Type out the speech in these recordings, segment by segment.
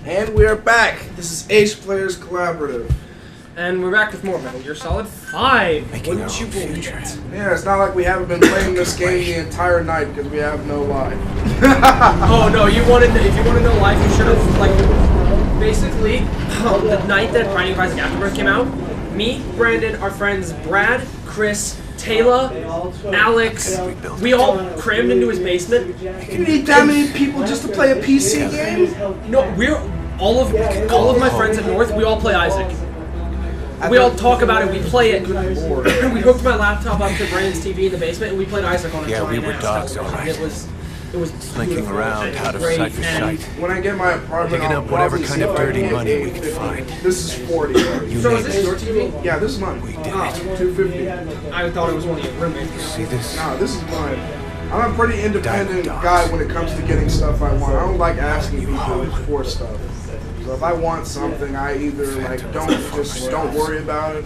And we are back. This is Ace Players Collaborative. And we're back with more Metal Gear Solid 5. Wouldn't you believe it? Yeah, it's not like we haven't been playing this game the entire night because we have no life. Oh no, if you want to know life, you should have, like, basically, the night that Binding of Isaac Afterbirth came out, me, Brandon, our friends Brad, Chris, Taylor, Alex, we all crammed into his basement. You need that many people just to play a PC game? No, all of my friends at North, we all play Isaac. We all talk about it, we play it. We hooked my laptop up to Brandon's TV in the basement and we played Isaac on a Yeah, we were dogs, all alright. It was Slinking around out of sight for sight. When I get my apartment, Picking I'll up whatever probably kind see of if I dirty can money get we can 850. find. This is 40. You So name is this it. your TV? Yeah, this is mine. We did it. 250. I thought it was one of your roommates. See this? No, this is mine. I'm a pretty independent guy when it comes to getting stuff I want. I don't like asking people for stuff. So if I want something, I either don't worry about it,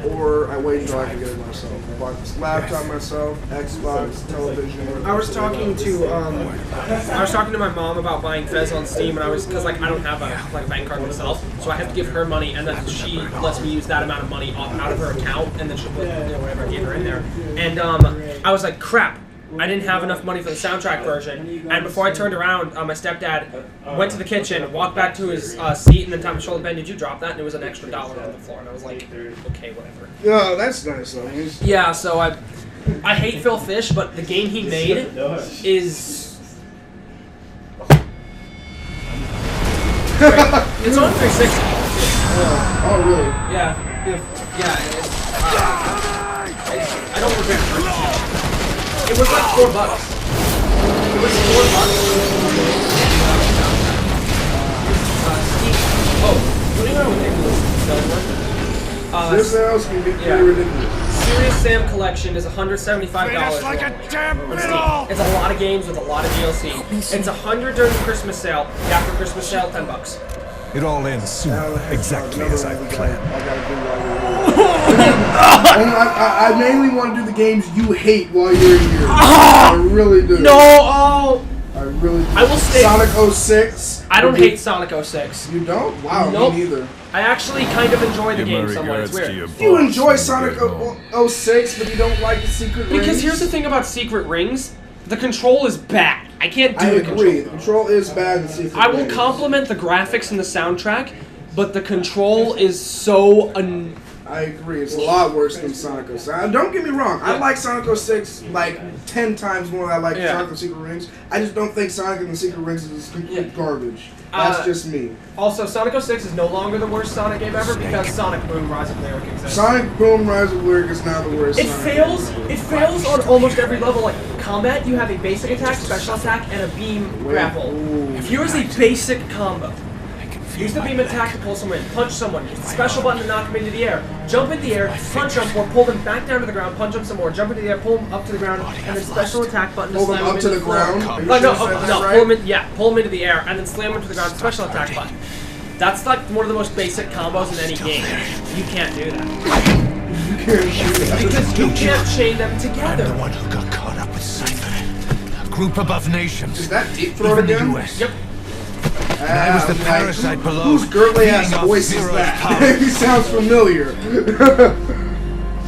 or I wait until I can get it myself. I bought this laptop myself, Xbox, television. I was talking to my mom about buying Fez on Steam, and because I don't have a bank card myself, so I have to give her money, and then she lets me use that amount of money out of her account, and then she'll put whatever I gave her in there. And I was like, crap. I didn't have enough money for the soundtrack version, and before I turned around, my stepdad went to the kitchen, walked back to his seat, and then tapped my shoulder. Ben, did you drop that? And it was an extra $1 on the floor, and I was like, okay, whatever. Oh, that's nice though. Yeah, so I hate Phil Fish, but the game he made is it's on 360. Oh, really? Yeah, I don't regret purchasing it. It was like $4. It was $4. Oh, what do you know with This house can be pretty ridiculous. Serious Sam Collection is $175. Like a damn It's a lot of games with a lot of DLC. It's $100 during the Christmas sale. The after Christmas sale, $10. It all ends soon, exactly as I planned. I mainly want to do the games you hate while you're here. I really do. No, oh! I really do. I will stay. Sonic 06. I don't hate Sonic 06. You don't? Wow, Nope. me neither. I actually kind of enjoy the game somewhat. It's weird. You enjoy Sonic 06, but you don't like the Secret Rings? Because here's the thing about Secret Rings. The control is bad. I can't do I the agree. control. The control is bad in Secret I will Rings. compliment the graphics and the soundtrack, but the control is so I agree. It's a lot worse than Sonic 06. Don't get me wrong. I like Sonic 06 like 10 times more than I like Sonic and Secret Rings. I just don't think Sonic and the Secret Rings is complete garbage. That's just me. Also, Sonic 06 is no longer the worst Sonic game ever because Sonic Boom Rise of Lyric exists. Sonic Boom Rise of Lyric is now the worst. It fails on almost every level. Like combat, you have a basic attack, special attack, and a beam grapple. Here's a basic combo. Use the beam attack to pull someone in, punch someone, use the special button to knock them into the air, jump into the air, punch them, or pull them back down to the ground, punch them some more, jump into the air, pull them up to the ground, and then special attack button to Pull slam them them up into to the ground? Pull them into the air, and then slam them to the ground, special attack button. That's like one of the most basic combos in any game. You can't do that. Because you can't chain them together. I'm the one who got caught up with Cypher. A group above nations. Is that Deep Throat Even the again? US. Yep. I was the parasite below. Whose girly ass feeding off voice is Zero's that? power. He sounds familiar.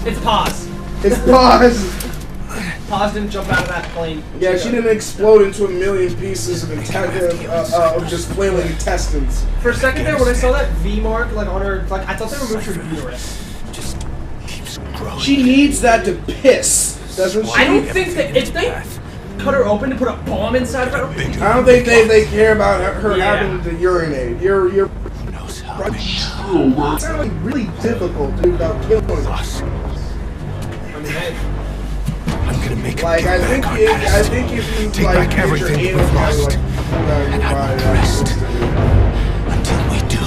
It's Paz. It's Paz. Paz didn't jump out of that plane. Yeah, she didn't explode into a million pieces of just flailing intestines. For a second there, when I saw that V mark like on her, like I thought they removed her uterus. Just keeps growing. She needs that to piss, doesn't she? I don't think that if they cut her open to put a bomb inside of her. I don't think they care about her having to urinate. You're knows how many it's not really difficult to do without killing us. I mean, hey, I'm gonna make him Like get I think back on if task. you Take like back get your everything anal we've kind of, lost. like, pulled out of your And I'm body, not rest until we do.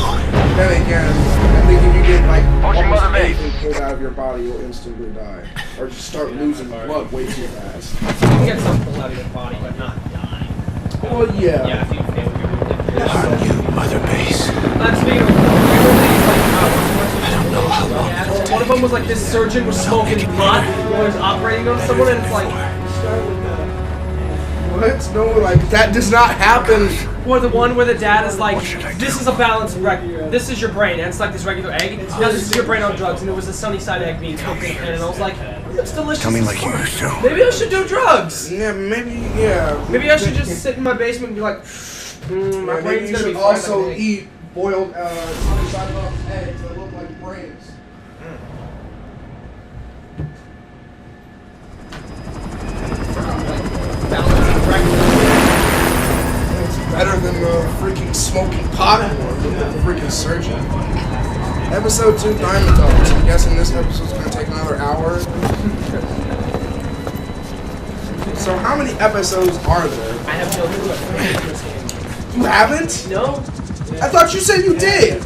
Then again, I think if you get like almost anything pulled out of your body, you'll instantly die, or just start losing blood way too fast. you can get something pulled out of your body, but not die. Well, yeah. Yeah, if you fail your On you, Mother Base. Speaking of, I don't know how long it'll take. one of them was like this surgeon was smoking pot while he was operating on someone, and it's like, What? No, like that does not happen Or the one where the dad is like, this is a balanced this is your brain, and it's like this regular egg. Now this is your brain on drugs, and it was a sunny side egg being cooked in a pan, and I was like, it's delicious. Tell me like you used to. Maybe I should do drugs. Yeah, yeah. Maybe I should just sit in my basement and be like, my brain's gonna be fine. Also eat boiled sunny side up eggs that look like brains. It's better than the freaking smoking popcorn with the freaking surgeon. Episode 2 Diamond Dogs. I'm guessing this episode's gonna take another hour. So how many episodes are there? I have no clue. You haven't? No. I thought you said you did.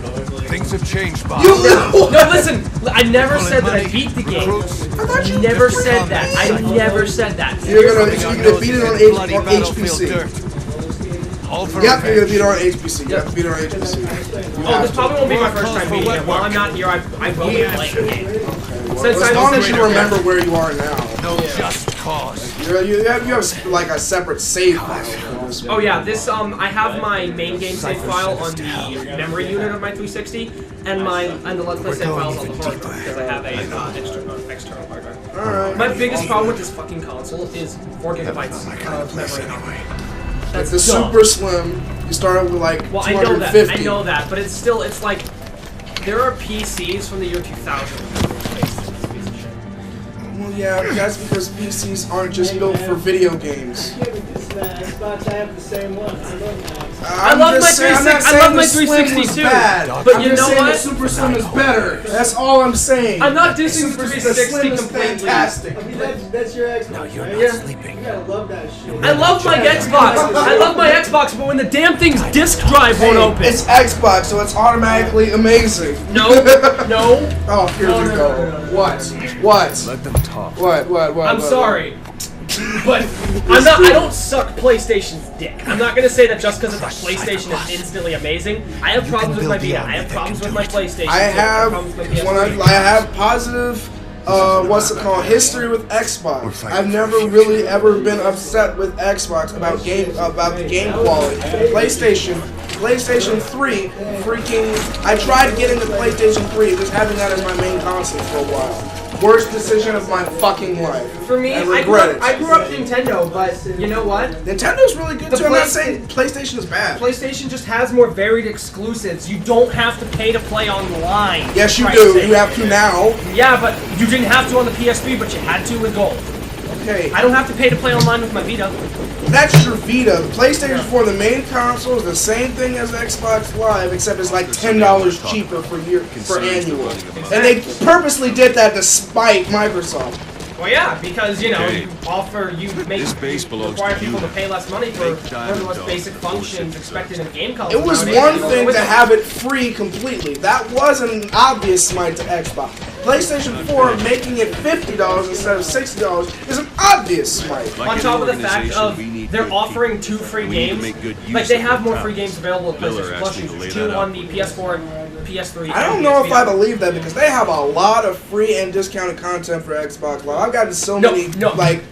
Things have changed, Bob. You No, listen. I never said that I beat the game. I never said that. I never said that. You're gonna beat it on HPC. Yep, you're gonna beat it on HPC. You have to beat it on HPC. Oh, this probably won't be my first time beating it. While I'm not here, I will be playing the game. As long as you remember where you are now. No just cause. You have like a separate save file for this one. Oh yeah, this I have my main game save file on the memory unit of my 360, and the Let's Play save files on the hard drive because I have a external hard drive. Alright. My biggest problem with this fucking console is 4 gigabytes of memory. That's the super slim. You start with like 250. I know that, but it's still, it's like, there are PCs from the year 2000. Well, yeah, that's because PCs aren't just built for video games. I love my 360 too, but you know what? The Super Slim is better. That's all I'm saying. I'm not dissing the The 360 Slim is completely. fantastic. I mean, that's your Xbox. No, you're right? not sleeping. You gotta love that shit. I love my Xbox. I love my Xbox, but when the damn thing's disk drive won't open. It's Xbox, so it's automatically amazing. No. Oh, here we go. What? Let them talk. What? I'm sorry. But I don't suck PlayStation's dick. I'm not gonna say that just because it's a PlayStation is instantly amazing. I have problems with my Vita. I have problems with my PlayStation. I have positive history with Xbox. I've never really ever been upset with Xbox about the game quality. PlayStation 3 freaking I tried getting the PlayStation 3, just having that as my main console for a while. Worst decision of my fucking life. For me, I grew up Nintendo, but you know what? Nintendo's really good too. I'm not saying PlayStation is bad. PlayStation just has more varied exclusives. You don't have to pay to play online. Yes, you do. You have to now. Yeah, but you didn't have to on the PS3, but you had to with Gold. Okay. I don't have to pay to play online with my Vita. That's your Vita. PlayStation 4, the main console, is the same thing as Xbox Live, except it's like $10 cheaper for annual. And they purposely did that despite Microsoft. Well, yeah, because you require people to pay less money for one of the most basic functions expected in a game console. It was one thing to have it free completely. That was an obvious smite to Xbox. PlayStation 4 making it $50 instead of $60 is an obvious smite. On top of the fact of they're offering 2 free games, like they have more free games available at PlayStation Plus users, 2 on the PS4 and PS3. I don't know if I believe that because they have a lot of free and discounted content for Xbox Live. I've gotten so many like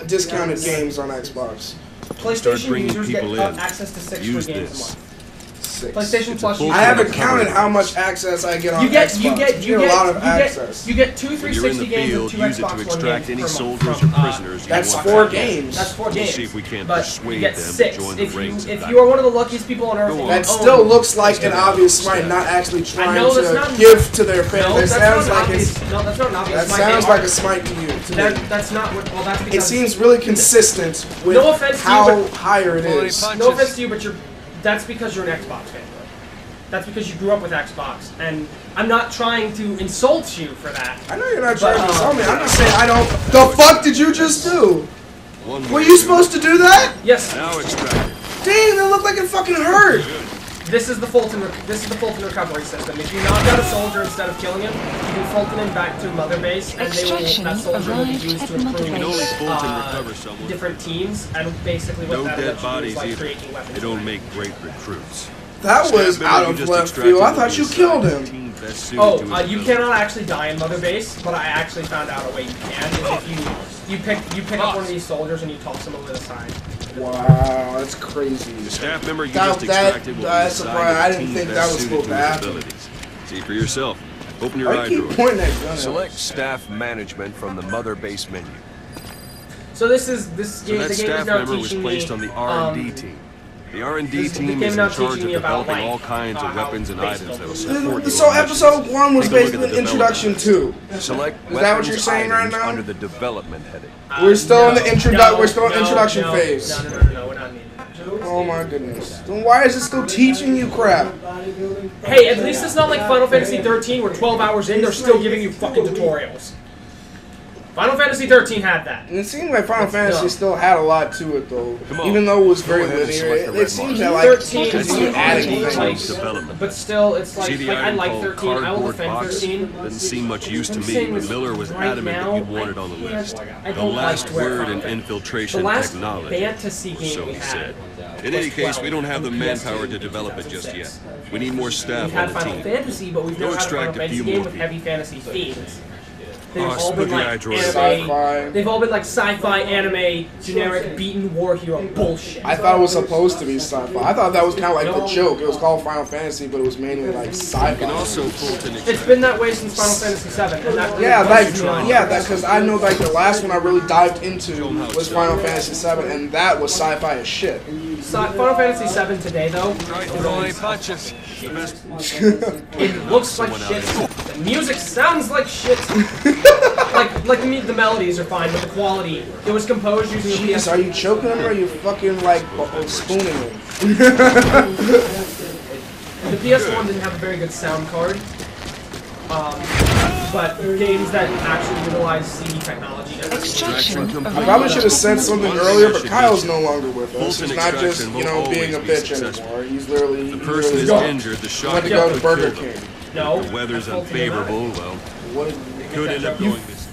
discounted games on Xbox. PlayStation users get access to 6 free games a month. PlayStation Plus. I haven't counted how much access I get on Xbox. You get a lot of access. You get 2 360 games and 2 Xbox One games per month. That's 4 games. That's 4 games. But you get 6. If you are one of the luckiest people on earth, that still looks like an obvious smite, not actually trying to give to their fans. That sounds like that's not an obvious. That sounds like a smite to you. That's not what. Well, that's because it seems really consistent with how higher it is. No offense to you, but that's because you're an Xbox fan. That's because you grew up with Xbox, and I'm not trying to insult you for that. I know you're not trying to insult me. I'm just saying I don't. The fuck did you just do? Were you supposed to do that? Yes. Now extracted. Dang, that looked like it fucking hurt. This is the Fulton recovery system. If you knock out a soldier instead of killing him, you can Fulton him back to Mother Base, and that soldier will be used to improve different teams, and basically what that lets you do is like creating weapons. They don't make great recruits. That was out of left field. I thought you killed him. Oh, you cannot actually die in Mother Base, but I actually found out a way you can. Is if you pick up one of these soldiers and you toss them over the side. Wow, that's crazy. The staff member you That- just that- extracted will that's be surprising. I assigned to the didn't team think that best was suited supposed to to his happen. abilities. See for yourself. Open your I eye keep drawer. pointing that gun at Select us. staff management from the mother base menu. So this So game, that the game is staff now member was teaching placed me. on the R&D team. The R&D this- the team game is now in charge teaching of me about, developing like, all kinds of how weapons and base items that will building. support you. So episode 1 was Take a look at basically the an introduction to. Select Is that what you're weapons saying right items now? under the development heading. We're still in the we're still in no, introduction no, phase. No, we're not needing that. Oh my goodness. Then why is it still teaching you crap? Hey, at least it's not like Final Fantasy 13 where 12 hours in, they're still giving you fucking tutorials. Final Fantasy 13 had that. And it seemed like Final That's Fantasy dumb. still had a lot to it though. Come on. Even though it was very ahead and linear, select the it red seems mark. that like 13 continue is adding like, things. Development. but still, it's like, See the I item like called 13. I will cardboard defend box? 13. Doesn't seem much use to I'm me, saying but this Miller was right adamant now, that you wanted on the I list. can't- The I last don't like word in the infiltration last technology. fantasy game So we he had said. In was any case, 12 we don't have the on manpower PS2 to develop it just yet. 2006. We need more We've staff had on the Final team. Fantasy, but we've Go never had a Final extract a Fantasy few game more with people. heavy fantasy themes. They've Oh, all split been the like eye drawer. Sci-fi. They've all been like sci-fi, anime, generic, beaten war hero bullshit. I thought it was supposed to be sci-fi. I thought that was kind of like the joke. It was called Final Fantasy, but it was mainly like sci-fi. You can also pull to It's been that way since Final Fantasy VII, and that really Yeah, like pisses me off. that because I know like the last one I really dived into was Final Fantasy VII, and that was sci-fi as shit. Final Fantasy VII today, though, throwing punches. The best. it looks like shit. The music sounds like shit. the melodies are fine, but the quality. It was composed using the Jeez, are you choking him or are you fucking like spooning him? The PS1 didn't have a very good sound card. But games that actually utilize CD technology. Extraction of I probably should have said something earlier, but should Kyle's be- no longer with us. Fulton He's not just, extraction you know, will being a always be bitch successful. anymore. He's literally The person is gone. injured. The He shot went to go to could Burger kill them. King. No. The weather's I told you that. unfavorable. Well, What did, could end up going this.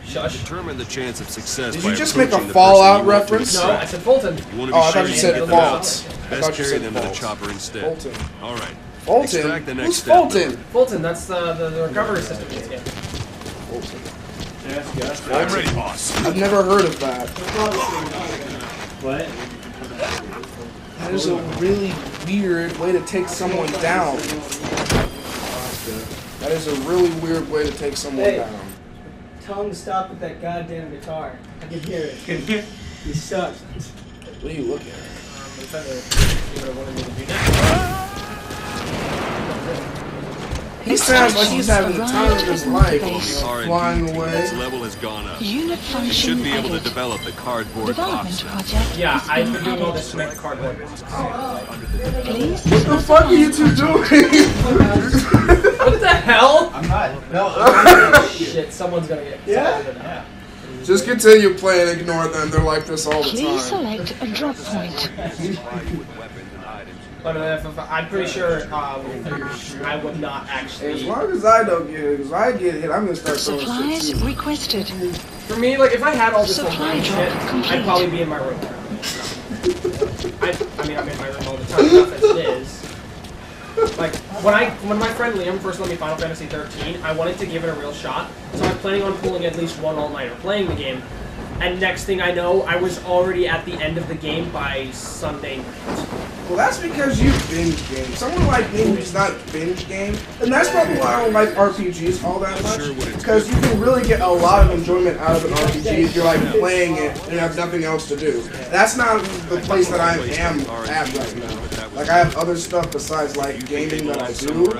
Shush. Determine the chance of success. Did by you just make a approaching the Fallout person you want to reference? No, distract. I said Fulton. You want to Oh, be I sure thought you you said get them out. Faults. I Best thought you carry said them to the Faults. chopper instead. Fulton. All right. Fulton? Extract the next Who's step. Fulton? Fulton, that's the recovery system in this game. I'm ready, boss. I've never heard of that. What? That is a really weird way to take someone down. That is a really weird way to take someone Hey. down. Tell him to stop with that goddamn guitar. I can hear it. He sucks. What are you looking at? I'm trying to see what I wanted me to do next. He sounds like he's having the time of his life, R&D flying team, away. its level has gone up. Unit They function should be able to added. develop the cardboard Development box. project. Yeah, has I've been been doing all added. this to make the cardboard box. Please. What the fuck are you two doing? What the hell? I'm not. No. Shit, someone's gonna get Yeah? yeah. Just continue playing, ignore them. They're like this all the Please time. select a drop point. But if I'm pretty sure I would not As actually. long as I don't get hit, because I get hit, I'm gonna start throwing Supplies shit too. requested. For me, like if I had all this Supply online drop shit, complete. I'd probably be in my room. I mean, I'm in my room all the time, enough as it is. Like when my friend Liam first let me Final Fantasy 13, I wanted to give it a real shot, so I was planning on pulling at least one all-nighter playing the game. And next thing I know, I was already at the end of the game by Sunday night. Well, that's because you binge game. Someone like me who's not binge game, and that's probably why I don't like RPGs all that much. Because you can really get a lot of enjoyment out of an RPG if you're like playing it and you have nothing else to do. That's not the place that I am at right now. Like I have other stuff besides like gaming that I do.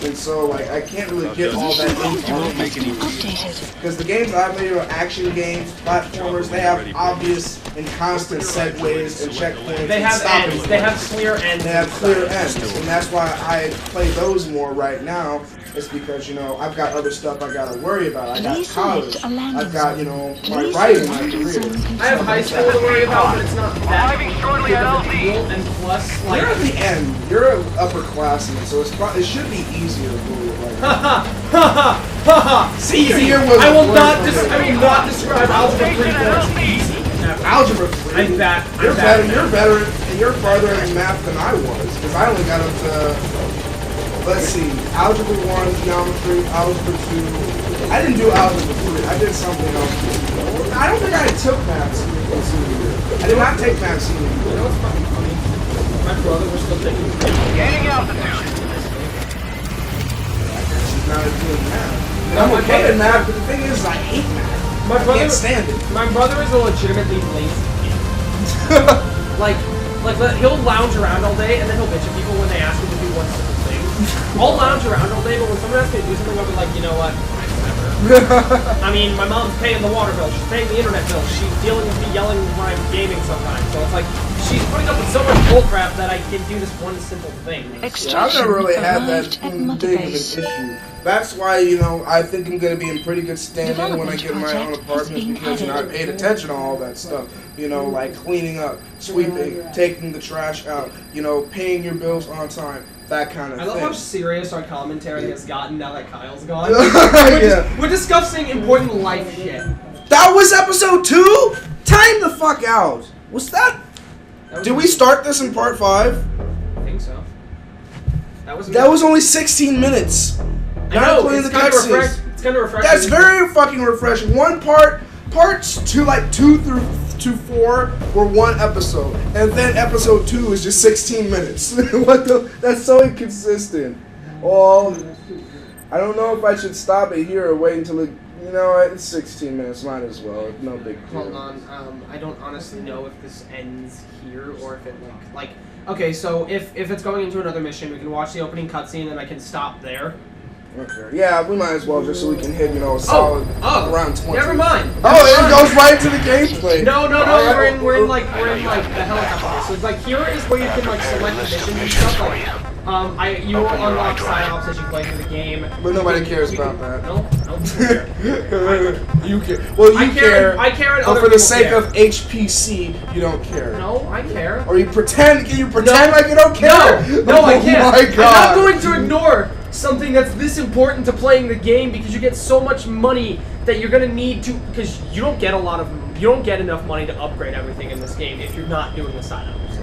And so like I can't really get all that info. Has been updated. Because the games I play are action games, platformers, they have obvious and constant segues and checkpoints. They and have stopping ends. They have points. clear ends. They have clear ends, and that's why I play those more right now. It's because, you know, I've got other stuff I gotta worry about. I got Please college. select a landing I've got, zone. you know, my Please writing, my landing career. zone I have high school to worry about, but it's not that big of a deal. And plus, like, You're at the end. You're an upperclassman, so it should be easier for you. easy. Easier was I will the not. word for me. I will not describe Algebra 3 as easy. Algebra 3. I'm bad. You're I'm better. bad. You're better, and you're farther in math than I was, because I only got up to. Let's see, Algebra 1, Geometry, Algebra 2. I didn't do Algebra 3. I did something else. I don't think I took math in senior year. I did not take math senior You year. know what's fucking funny? My brother was still taking Gaining altitude. She's not doing math. No, I'm my okay brother- in math, but the thing is, I hate math. My I brother, can't stand it. my brother is a legitimately lazy kid. like he'll lounge around all day and then he'll bitch at people when they ask him to do one simple thing. I'll lounge around all day, but when someone asks me to do something, I'll be like, you know what? Whatever. I mean, my mom's paying the water bill, she's paying the internet bill, she's dealing with me yelling when I'm gaming sometimes. So it's like she's putting up with so much bullcrap that I can do this one simple thing. Yeah, I've never really had that big of an issue. That's why, you know, I think I'm going to be in pretty good standing when I get my own apartment because, you know, I paid attention to all that stuff. You know, like cleaning up, sweeping, taking the trash out, you know, paying your bills on time, that kind of I thing. love how serious our commentary has gotten now that Kyle's gone. Yeah. We're discussing important life shit. That was episode 2? Time the fuck out. Was that... Did we start this in part 5? I think so. That was only 16 minutes. I Not know, including it's the kind of cutscenes. It's kind of refreshing. That's very fucking refreshing. Parts to like 2 through to 4 were one episode, and then episode 2 is just 16 minutes. What the? That's so inconsistent. Well, I don't know if I should stop it here or wait until it. You know what? It's 16 minutes. Might as well. No big deal. Hold on. I don't honestly know if this ends here or if it like. Okay, so if it's going into another mission, we can watch the opening cutscene and I can stop there. Okay. Yeah, we might as well just so we can hit, you know, a solid around 20. Never mind. Oh, it goes right into the gameplay. No. We're in like the helicopter. So like here is where you can like select the missions and stuff. Like, you will unlock psyops as you play through the game. But nobody cares about that. No, You care. Well, you care. I care, and but other for the people sake care. of HPC, you don't care. No, I care. Or you pretend? Can you pretend like you don't care? No, I can't. Oh my God. I'm not going to ignore something that's this important to playing the game because you get so much money that you're gonna need to, because you don't get enough money to upgrade everything in this game if you're not doing the sign-ups.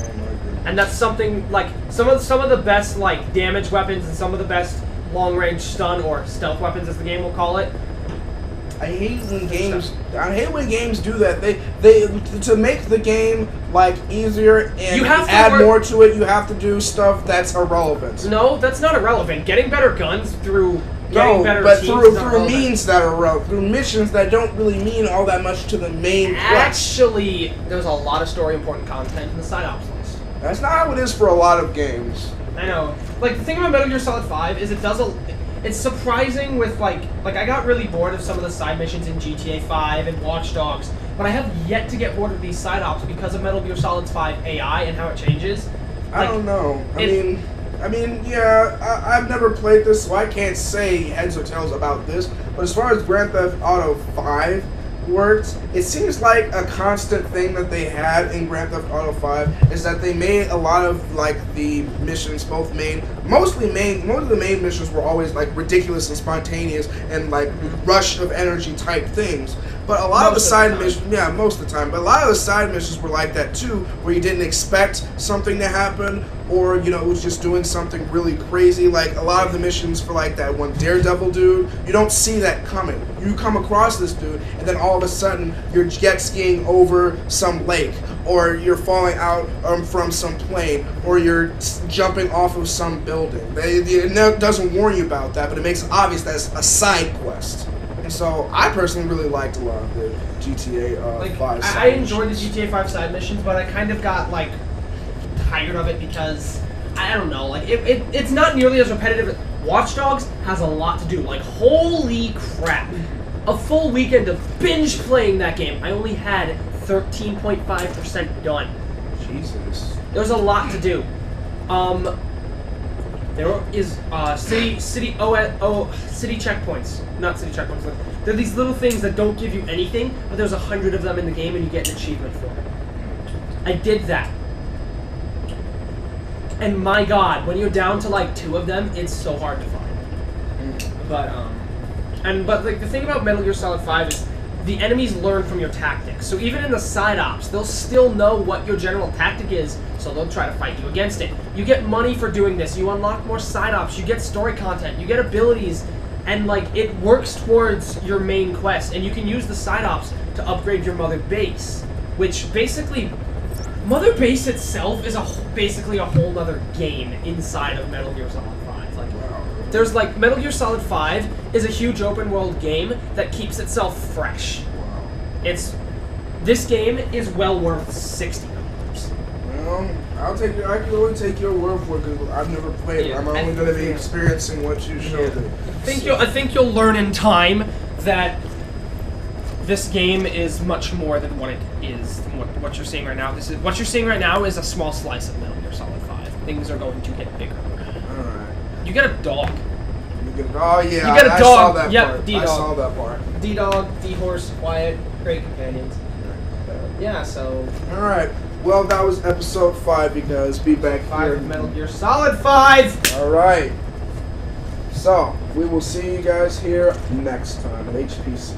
And that's something like some of the best like damage weapons and some of the best long-range stun or stealth weapons, as the game will call it. I hate when games do that. They to make the game like easier and You have to add more to it. You have to do stuff that's irrelevant. No, that's not irrelevant. Getting better guns through No, better but teams through is not relevant. means that are relevant, through missions that don't really mean all that much to the main quest. Actually, there's a lot of story important content in the side ops list. That's not how it is for a lot of games. I know. Like the thing about Metal Gear Solid 5 is it's surprising with like I got really bored of some of the side missions in GTA 5 and Watch Dogs, but I have yet to get bored of these side ops because of Metal Gear Solid 5 AI and how it changes. I don't know. I mean, yeah, I've never played this, so I can't say heads or tails about this. But as far as Grand Theft Auto 5 worked, it seems like a constant thing that they had in Grand Theft Auto 5 is that they made a lot of like the missions, most of the main missions were always like ridiculous and spontaneous and like rush of energy type things. But a lot of the side missions, yeah, most of the time, but a lot of the side missions were like that too, where you didn't expect something to happen, or, you know, it was just doing something really crazy. Like a lot of the missions for like that one Daredevil dude, you don't see that coming. You come across this dude, and then all of a sudden you're jet skiing over some lake, or you're falling out from some plane, or you're jumping off of some building. It doesn't warn you about that, but it makes it obvious that it's a side quest. And so I personally really liked a lot of the GTA 5 side I enjoyed the GTA 5 side missions, but I kind of got like tired of it because I don't know, like it's not nearly as repetitive. Watch Dogs has a lot to do. Like holy crap, a full weekend of binge playing that game. I only had 13.5% done. Jesus. There's a lot to do. There is city checkpoints. Not city checkpoints. They're these little things that don't give you anything, but there's 100 of them in the game and you get an achievement for it. I did that. And my god, when you're down to like 2 of them, it's so hard to find. But like the thing about Metal Gear Solid 5 is the enemies learn from your tactics. So even in the side ops, they'll still know what your general tactic is, so they'll try to fight you against it. You get money for doing this, you unlock more side ops, you get story content, you get abilities, and like it works towards your main quest, and you can use the side ops to upgrade your Mother Base, which basically, Mother Base itself is basically a whole other game inside of Metal Gear Solid 5. Like, there's like Metal Gear Solid 5 is a huge open world game that keeps itself fresh. This game is well worth $60. Well, I can only take your word for it because I've never played it. I'm only going to be experiencing what you showed me. I think you'll learn in time that this game is much more than what it is. What you're seeing right now. What you're seeing right now is a small slice of Metal Gear Solid 5. Things are going to get bigger. All right. You get a dog. Oh yeah, you get a I dog. saw that Yep, part. D-dog. I saw that part. D-Dog, D-Horse, Quiet, great companions. Yeah, so... Alright, well that was episode 5 because be back 5 here. of Metal Gear Solid 5! Alright. So, we will see you guys here next time at HPC.